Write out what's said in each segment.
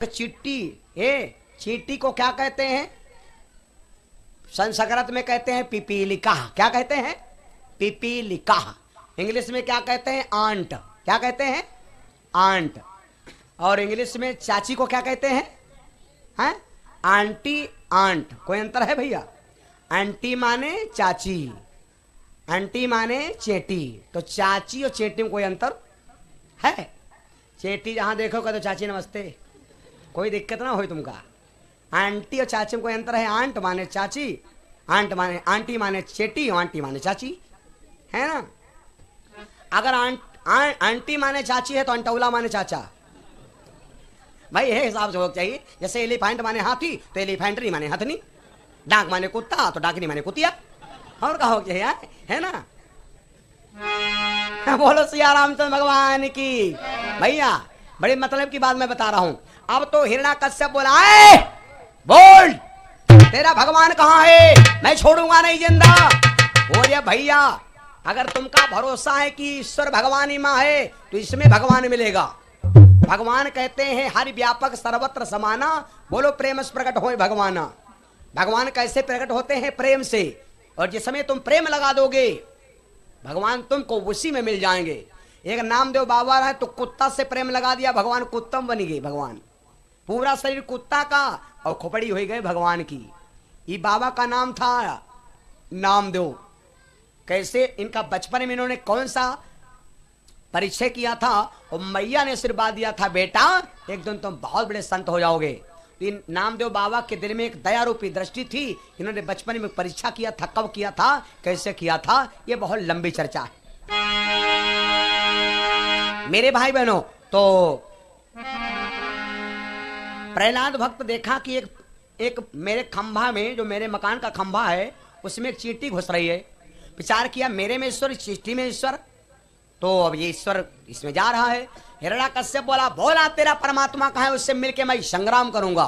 चींटी, चींटी को क्या कहते हैं? संस्कृत में कहते हैं पिपीलिका। क्या कहते हैं? पिपीलिका। इंग्लिश में क्या कहते हैं? आंट। क्या कहते हैं? आंट। और इंग्लिश में चाची को क्या कहते हैं? हैं? Aunty, aunt. कोई अंतर है भैया? आंटी माने चाची, आंटी माने चेटी। तो चाची और चेटी में कोई अंतर है? चेटी जहां देखोगे तो चाची नमस्ते, कोई दिक्कत ना हो तुमका। आंटी और चाची में कोई अंतर है? आंट माने चाची, आंट माने आंटी माने चेटी, आंटी माने चाची, है ना? अगर आंटी माने चाची है तो अंटौला माने चाचा। भाई ये हिसाब से होना चाहिए। जैसे एलिफेंट माने हाथी तो एलिफेंटरी माने हथनी, डाक माने कुत्ता तो डाकनी माने कुतिया। और कहा हो चाहिए, है ना? बोलो सिया रामचंद्र भगवान की। भैया बड़े मतलब की बात मैं बता रहा हूं। अब तो हिरण्याकश्यप बोला है, बोल तेरा भगवान कहाँ है? मैं छोड़ूंगा नहीं जिंदा। बोलिए भैया अगर तुमका भरोसा है कि ईश्वर भगवान ही माँ है तो इसमें भगवान मिलेगा। भगवान कहते हैं हरि व्यापक सर्वत्र समाना। बोलो प्रेम से प्रकट हो भगवाना। भगवान कैसे प्रकट होते हैं? प्रेम से। और जिस समय तुम प्रेम लगा दोगे भगवान तुमको उसी में मिल जाएंगे। एक नामदेव बाबा है तो कुत्ता से प्रेम लगा दिया, भगवान कुत्तम बन गए। भगवान पूरा शरीर कुत्ता का और खोपड़ी हो गए भगवान की। ये बाबा का नाम था नामदेव। कैसे? इनका बचपन में इन्होंने कौन सा परिचय किया था और मैया ने आशीर्वाद दिया था, बेटा एक दिन तुम बहुत बड़े संत हो जाओगे। इन नामदेव बाबा के दिल में एक दया रूपी दृष्टि थी। इन्होंने बचपन में परीक्षा किया था। कब किया था, कैसे किया था, ये बहुत लंबी चर्चा है मेरे भाई बहनों। तो प्रहलाद भक्त देखा कि एक मेरे खंभा में, जो मेरे मकान का खंभा है उसमें एक चींटी घुस रही है। विचार किया मेरे में ईश्वर, चींटी में ईश्वर, तो अब ये ईश्वर इसमें जा रहा है। हिरण्याकश्यप बोला, बोला तेरा परमात्मा कहाँ है? उससे मिलके मैं संग्राम करूंगा।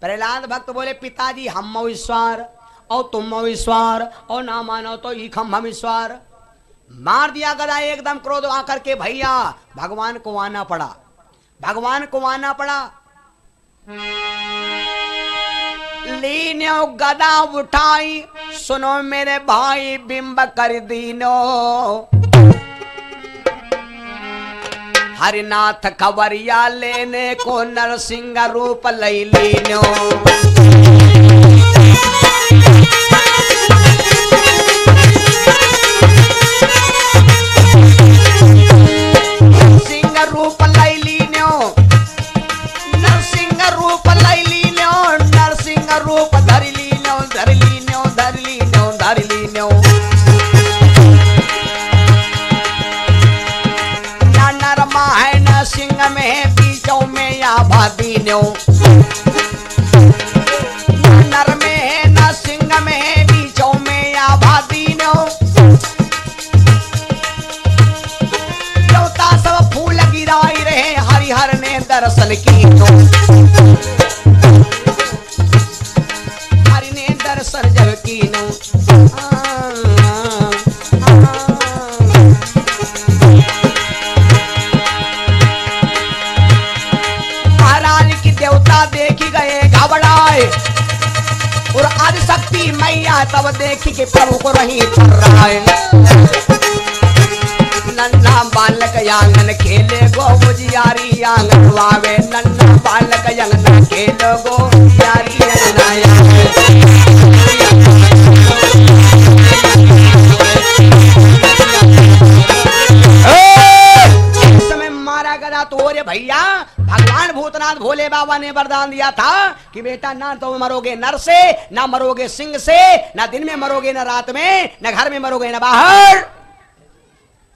प्रहलाद भक्त बोले, पिताजी हम ईश्वर और तुम ईश्वर और ना मानो तो ई हम ईश्वर। मार दिया गदा एकदम क्रोध आकर के। भैया भगवान को आना पड़ा, भगवान को आना पड़ा। लीनो गदा उठाई, सुनो मेरे भाई बिंब कर दीनो। हरिनाथ खबरिया लेने को नरसिंह रूप लई लीनो। नरसिंह रूप लई लीनो, नरसिंह रूप लई लीनो, नरसिंह रूप धर लीनो, धर लीनो, धर लीनो, धर लीनो। सिंह में बीचों में या भादीनो, नर में न सिंह में बीचों में या भादीनो। देवता सब फूल गिराई रहे, हरिहर ने दर्शन कीनो। हरि ने दर्शन जब कीनो। देखी गए घबराए और आदि शक्ति मैया तब देखी कि प्रभु को रही कर रहा है। नन्ना बालक आंगन खेले गो बुझियारी आंगन वावे। नन्ना बालक आंगन खेले गो बुझियारी समय मारा गया। तो रे भैया भगवान भूतनाथ भोले बाबा ने वरदान दिया था कि बेटा ना तो मरोगे नर से, ना मरोगे सिंह से, ना दिन में मरोगे ना रात में, ना घर में मरोगे ना बाहर।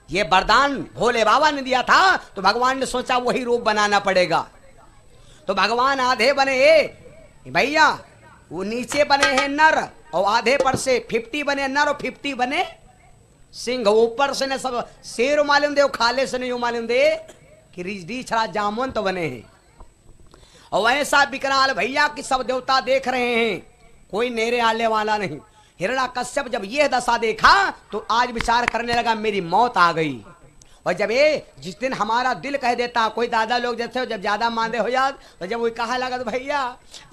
ये वरदान भोले बाबा ने दिया था। तो भगवान ने सोचा वही रूप बनाना पड़ेगा। तो भगवान आधे बने भैया, वो नीचे बने हैं नर और आधे पर से 50 बने नर और 50 बने सिंह। ऊपर से ने सब शेर मालूम दे, खाले से नहीं मालूम दे कि रिजडी छड़ा जामुन तो बने हैं। और वैसा विकराल भैया कि सब देवता देख रहे हैं, कोई नेरे आने वाला नहीं। हिरण्याकश्यप जब यह दशा देखा तो आज विचार करने लगा मेरी मौत आ गई। और जब ये जिस दिन हमारा दिल कह देता, कोई दादा लोग जैसे हो जब ज्यादा मांदे हो याद, तो जब वो कहा लगा तो भैया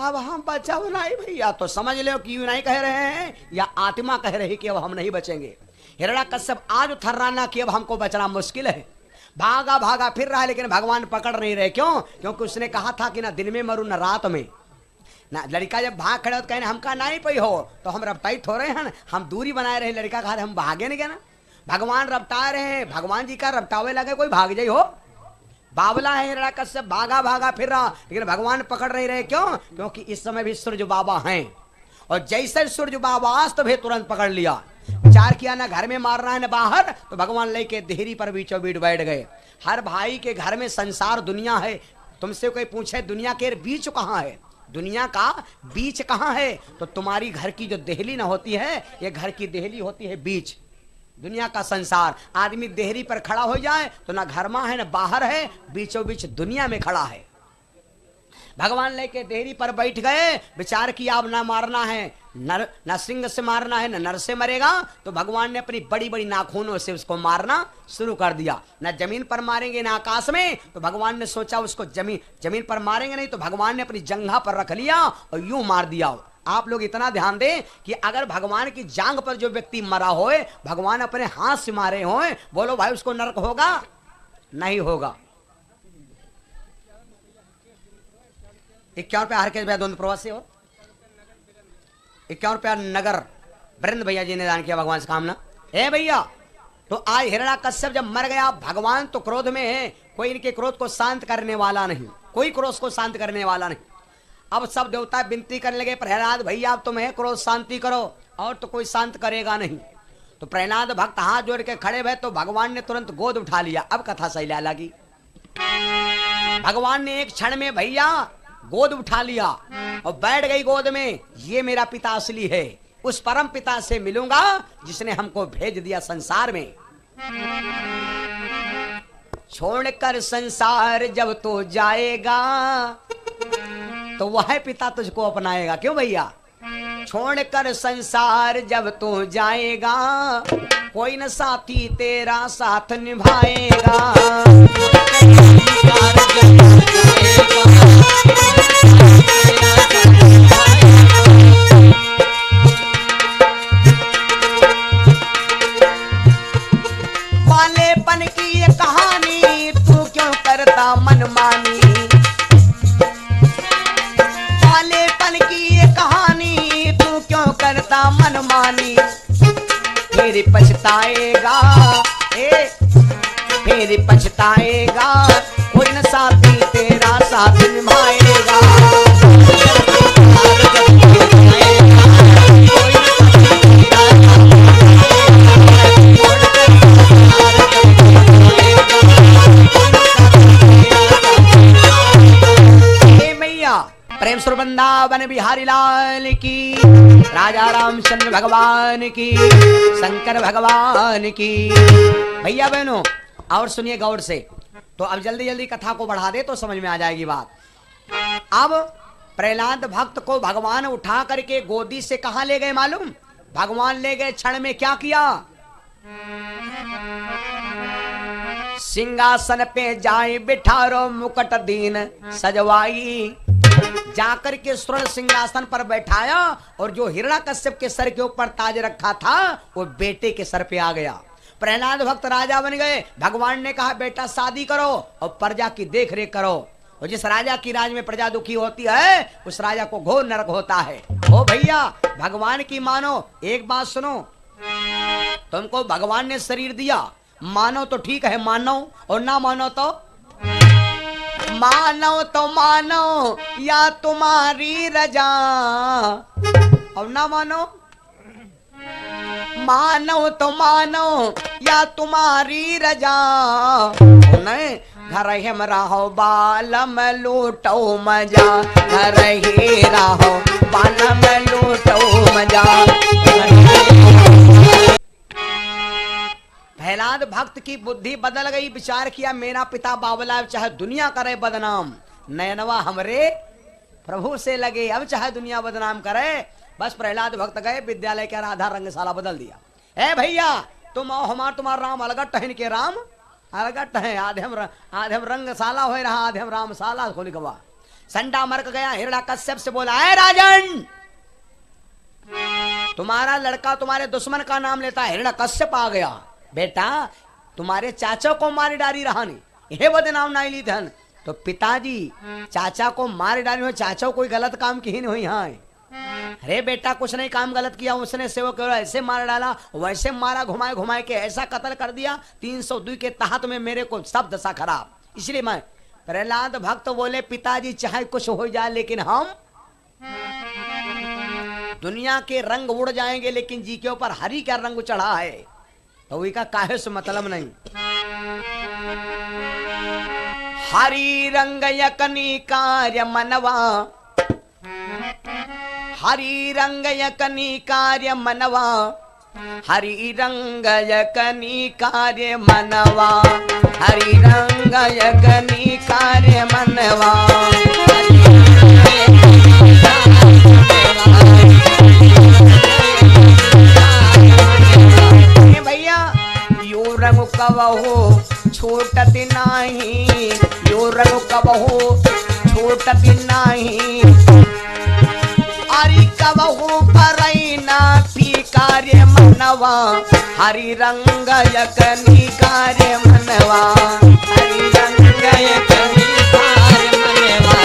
अब हम बचाओ नहीं भैया, तो समझ लो कि यूं नहीं कह रहे हैं या आत्मा कह रही कि अब हम नहीं बचेंगे। हिरण्यकश्यप आज थर्राना कि अब हमको बचना मुश्किल है। भागा भागा फिर रहा है लेकिन भगवान पकड़ नहीं रहे। क्यों? क्योंकि उसने कहा था कि ना दिन में मरू न रात में। ना लड़का जब भाग खड़े हो तो कहने हमका नहीं पई हो, तो हम रपटाई थोड़े हैं, हम दूरी बनाए रहे। लड़का कहा हम भागे नहीं क्या ना, भगवान रपटा रहे हैं, भगवान जी का रपटावे लगे कोई भाग जाई हो। बावला है हिरण्यकश्यप, भागा भागा फिर रहा लेकिन भगवान पकड़ नहीं रहे। क्यों? क्योंकि इस समय भी सूर्य बाबा हैं, और जैसे सूर्य बाबा अस्त भी तुरंत पकड़ लिया। विचार किया ना घर में मारना है ना बाहर, तो भगवान लेके देहरी पर बीचों बीच बैठ गए। हर भाई के घर में संसार दुनिया है। तुमसे कोई पूछे दुनिया के बीच कहाँ है, दुनिया का बीच कहाँ है, तो तुम्हारी घर की जो देहली ना होती है, ये घर की देहली होती है बीच, दुनिया का संसार। आदमी देहरी पर खड़ा हो जाए तो ना घर में है ना बाहर है, बीचों बीच दुनिया में खड़ा है। भगवान लेके देहरी पर बैठ गए। विचार किया अब ना मारना है, नर न सिंह से मारना है न नर से मरेगा, तो भगवान ने अपनी बड़ी बड़ी नाखूनों से उसको मारना शुरू कर दिया। न जमीन पर मारेंगे ना आकाश में, तो भगवान ने सोचा उसको जमीन पर मारेंगे नहीं, तो भगवान ने अपनी जंघा पर रख लिया और यूं मार दिया। आप लोग इतना ध्यान दें कि अगर भगवान की जांग पर जो व्यक्ति मरा होए, भगवान अपने हाथ से मारे होए, बोलो भाई उसको नरक होगा? नहीं होगा। 51 रुपया हर केस भैया दोनों प्रवास से हो, 51 रुपया नगर वृंद भैया जी ने दान किया भगवान से कामना। ए भैया, तो आज हिरण्यकश्यप जब मर गया, भगवान तो क्रोध में है, कोई इनके क्रोध को शांत करने वाला नहीं, कोई क्रोध को शांत करने वाला नहीं। अब सब देवता विनती करने लगे, प्रहलाद भैया अब तुम्हें क्रोध शांति करो, और तो कोई शांत करेगा नहीं। तो प्रहलाद भक्त हाथ जोड़ के खड़े हुए, तो भगवान ने तुरंत गोद उठा लिया। अब कथा सही लगी। भगवान ने एक क्षण में भैया गोद उठा लिया और बैठ गई गोद में। ये मेरा पिता असली है, उस परम पिता से मिलूंगा जिसने हमको भेज दिया संसार में। छोड़कर संसार जब तो जाएगा, तो वह पिता तुझको अपनाएगा। क्यों भैया? छोड़कर संसार जब तो जाएगा, कोई न साथी तेरा साथ निभाएगा। पालेपन की ये कहानी तू क्यों करता मनमानी, पालेपन की ये कहानी तू क्यों करता मनमानी। फिर पछताएगा, फिर पछताएगा, कोई न साथी तेरा साथ निभाएगा। प्रेम सुर वृंदावन बिहारी लाल की, राजा रामचंद्र भगवान की, शंकर भगवान की। भैया बहनों और सुनिए गौर से, तो अब जल्दी जल्दी कथा को बढ़ा दे तो समझ में आ जाएगी बात। अब प्रहलाद भक्त को भगवान उठा करके गोदी से कहां ले गए मालूम? भगवान ले गए क्षण में क्या किया? सिंहासन पे जाए बिठारो मुकुट दीन सजवाई। जाकर के स्वर्ण सिंहासन पर बैठाया, और जो हिरण्यकश्यप के सर के ऊपर ताज रखा था वो बेटे के सर पे आ गया। प्रहलाद भक्त राजा बन गए। भगवान ने कहा बेटा शादी करो और प्रजा की देख रेख करो, और जिस राजा की राज में प्रजा दुखी होती है उस राजा को घोर नरक होता है। ओ भैया भगवान की मानो, एक बात सुनो, तुमको भगवान ने शरीर दिया, मानो तो ठीक है मानो, और ना मानो तो मानो तो मानो या तुम्हारी रजा, और ना मानो मानो तो मानो या तुम्हारी रजा। नहीं घर ही में रहो बालम लूटो मजा, घर ही रहो बालम लूटो मजा। प्रहलाद भक्त की बुद्धि बदल गई। विचार किया मेरा पिता बाबला चाहे दुनिया करे बदनाम, नयनवा हमरे प्रभु से लगे, अब चाहे दुनिया बदनाम करे। बस प्रहलाद भक्त गए विद्यालय के राधा रंगशाला बदल दिया। ए भैया तुम आओ, हमारा तुम्हारा राम अलग टहन के राम, अलगट है, आधे रंगशाला हो रहा, आधे रामशाला को लिखवा। संडा मरक गया, हिरण्यकश्यप से बोला, है राजन, तुम्हारा लड़का तुम्हारे दुश्मन का नाम लेता है, हिरण्यकश्यप आ गया। बेटा तुम्हारे चाचा को मार डाली रहा नहीं, ये बदनाम नहीं ली धन। तो पिताजी चाचा को मार डाली हो, चाचा कोई गलत काम की नहीं हुई। हाँ अरे बेटा कुछ नहीं काम गलत किया, उसने सेवक ऐसे मार डाला, वैसे मारा, घुमाए घुमाए के ऐसा कत्ल कर दिया, 302 के तहत में मेरे को सब दशा खराब। इसलिए मैं प्रहलाद भक्त बोले, पिताजी चाहे कुछ हो जाए लेकिन हम दुनिया के रंग उड़ जाएंगे, लेकिन जी के ऊपर हरि का रंग चढ़ा है, तो वही का काहे से मतलब नहीं। हरि रंग यकनी कार्य मनवा, हरि रंग यकनी कार्य मनवा, हरि रंग यकनी कार्य मनवा, हरि रंग यकनी कार्य मनवा। भैया यो रंग कबहू छोटत नाही, यो रंग कबहू छोटत नाही, हरि कबहू करई ना पी कार्य मनवा, हरि रंग यकनी कार्य मनवा, हरि रंग यकनी कार्य मनवा,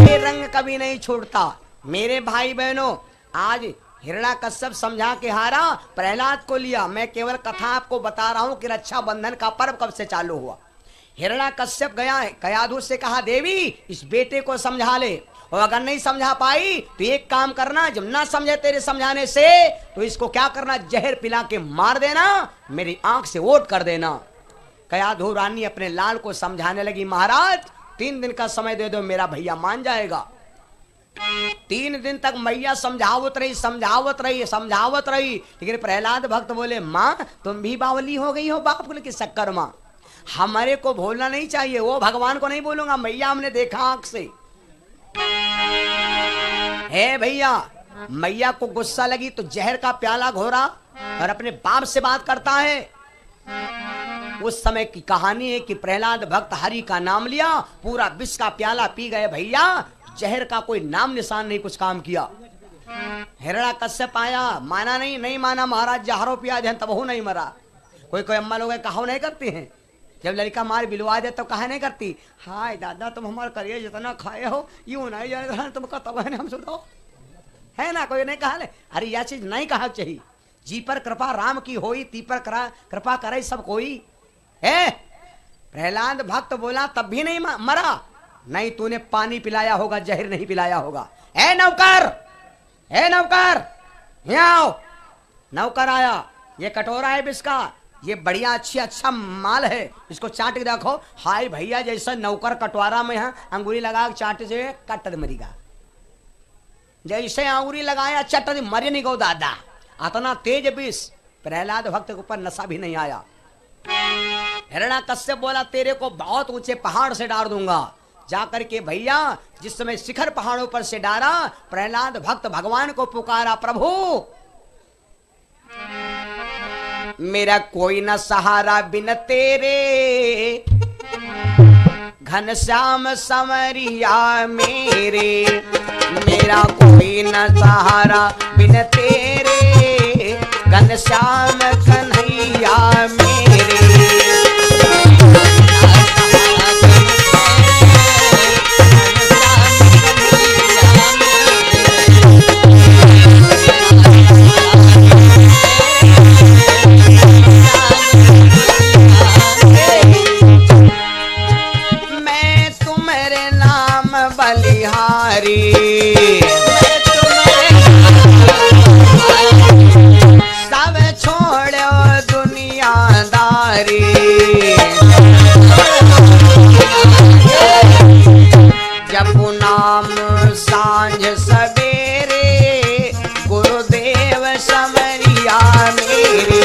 ये रंग कभी नहीं छोड़ता। मेरे भाई बहनों, आज हिरण्यकश्यप समझा के हारा, प्रहलाद को लिया। मैं केवल कथा आपको बता रहा हूं कि रक्षाबंधन का पर्व कब से चालू हुआ। हिरण्यकश्यप गया, कयाधु से कहा, देवी इस बेटे को समझा ले, और अगर नहीं समझा पाई तो एक काम करना, जब ना समझे तेरे समझाने से तो इसको क्या करना, जहर पिला के मार देना, मेरी आंख से ओट कर देना। कयाधु रानी अपने लाल को समझाने लगी, महाराज 3 दिन का समय दे दो, मेरा भैया मान जाएगा। 3 दिन तक मैया समझावत रही, समझावत रही, समझावत रही, लेकिन प्रहलाद भक्त बोले, माँ तुम भी बावली हो गई हो बाप के शक्कर माँ, हमारे को भूलना नहीं चाहिए। वो भगवान को नहीं बोलूंगा, मैया हमने देखा आंख से। हे भैया, मैया को गुस्सा लगी तो जहर का प्याला घोरा और अपने बाप से बात करता है। उस समय की कहानी है कि प्रहलाद भक्त हरि का नाम लिया, पूरा विष का प्याला पी गए। भैया जहर का कोई नाम निशान नहीं कुछ काम किया। हिरण्यकश्यप आया, माना नहीं, नहीं माना महाराज, जहरों पिया जहन तब नहीं मरा। कोई कोई अम्मा लोग कहा नहीं करती हैं, जब लड़का मार बिलवा दे तो कहा नहीं करती, हाय दादा तुम हमारे करिए जितना खाए हो यूं नहीं जाने तुम तब है हम सुनो, है ना, कोई नहीं कहा ले। अरे यह चीज नहीं कहा चाहिए, जी पर कृपा राम की होई, ती पर कृपा करे सब कोई है। प्रहलाद भक्त बोला तब भी नहीं मरा, नहीं तूने पानी पिलाया होगा, जहर नहीं पिलाया होगा। ए नौकर, ए नौकर, यहाँ आओ। नौकर आया, ये कटोरा है बिस्का, ये बढ़िया अच्छा माल है, इसको चाट के देखो। हाय भैया जैसा नौकर कटवारा में है, अंगूरी लगा चाट से कट मरीगा, जैसे अंगूरी लगाया चट मरे नहीं गो दादा, इतना तेज विष। प्रहलाद भक्त के ऊपर नशा भी नहीं आया। हिरण्यकश्यप बोला तेरे को बहुत ऊंचे पहाड़ से डाल दूंगा। जाकर के भैया जिस समय शिखर पहाड़ों पर से डारा, प्रहलाद भक्त भगवान को पुकारा, प्रभु मेरा कोई न सहारा बिन तेरे, घनश्याम समरिया मेरे, मेरा कोई न सहारा बिन तेरे, घनश्याम कन्हैया मेरे। सब छोड़ो दुनियादारी, जपू नाम सांझ सवेरे, गुरुदेव समरिया मेरे।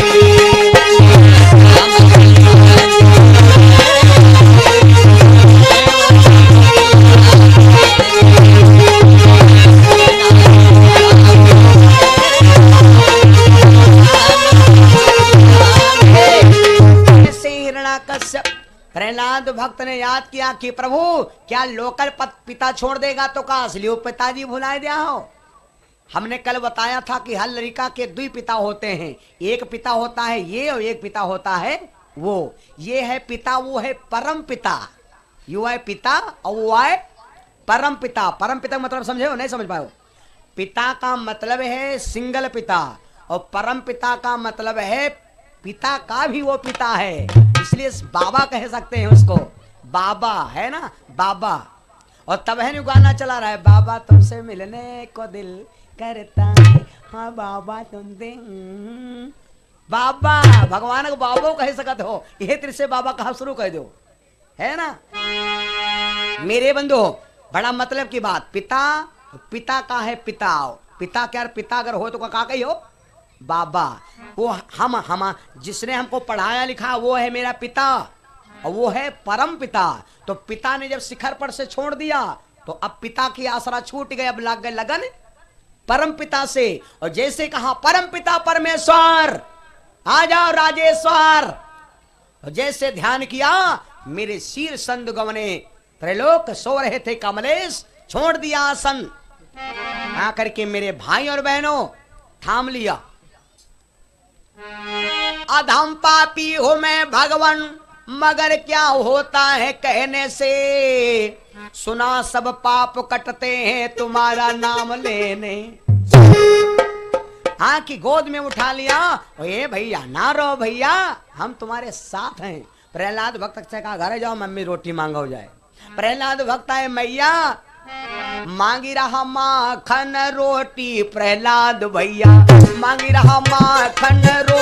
प्रहलाद भक्त ने याद किया कि प्रभु क्या लोकल पिता छोड़ देगा तो का असली पिताजी भुलाए दिया हो। हमने कल बताया था कि हर लड़का के दो पिता होते हैं, एक पिता होता है ये और एक पिता होता है वो। ये है पिता, वो है परम पिता। यू है पिता और वो है परम पिता। परम पिता का मतलब समझे हो नहीं समझ पाए? पिता का मतलब है सिंगल पिता और परम पिता का मतलब है पिता का भी वो पिता है, इसलिए बाबा कह सकते हैं उसको। बाबा है ना, बाबा। और तब है गाना चला रहा है, बाबा तुमसे मिलने को दिल करता है, हाँ बाबा तुमसे। बाबा भगवान को बाबा कह सकते हो, ये तेरे से बाबा कहा शुरू कर दो, है ना मेरे बंधु। बड़ा मतलब की बात, पिता पिता का है पिता। पिता क्या, पिता अगर हो तो का कही हो बाबा। वो हम जिसने हमको पढ़ाया लिखा वो है मेरा पिता और वो है परम पिता। तो पिता ने जब शिखर पर से छोड़ दिया तो अब पिता की आसरा छूट गई, अब लग गए लगन परम पिता से। और जैसे कहा परम पिता परमेश्वर आ जाओ राजेश्वर, और जैसे ध्यान किया मेरे शीर संत गवने त्रैलोक सो रहे थे कमलेश, छोड़ दिया आसन आकर के मेरे भाई और बहनों थाम लिया। अधम पापी हूं मैं भगवान, मगर क्या होता है कहने से, सुना सब पाप कटते हैं तुम्हारा नाम लेने। हाँ की गोद में उठा लिया, ए भैया ना रो भैया हम तुम्हारे साथ हैं। प्रहलाद भक्त से कहा घर जाओ मम्मी रोटी मांगो जाए। प्रहलाद भक्त है मैया मांगी रहा माखन रोटी, प्रहलाद भैया मांगी रहा माखन रोटी।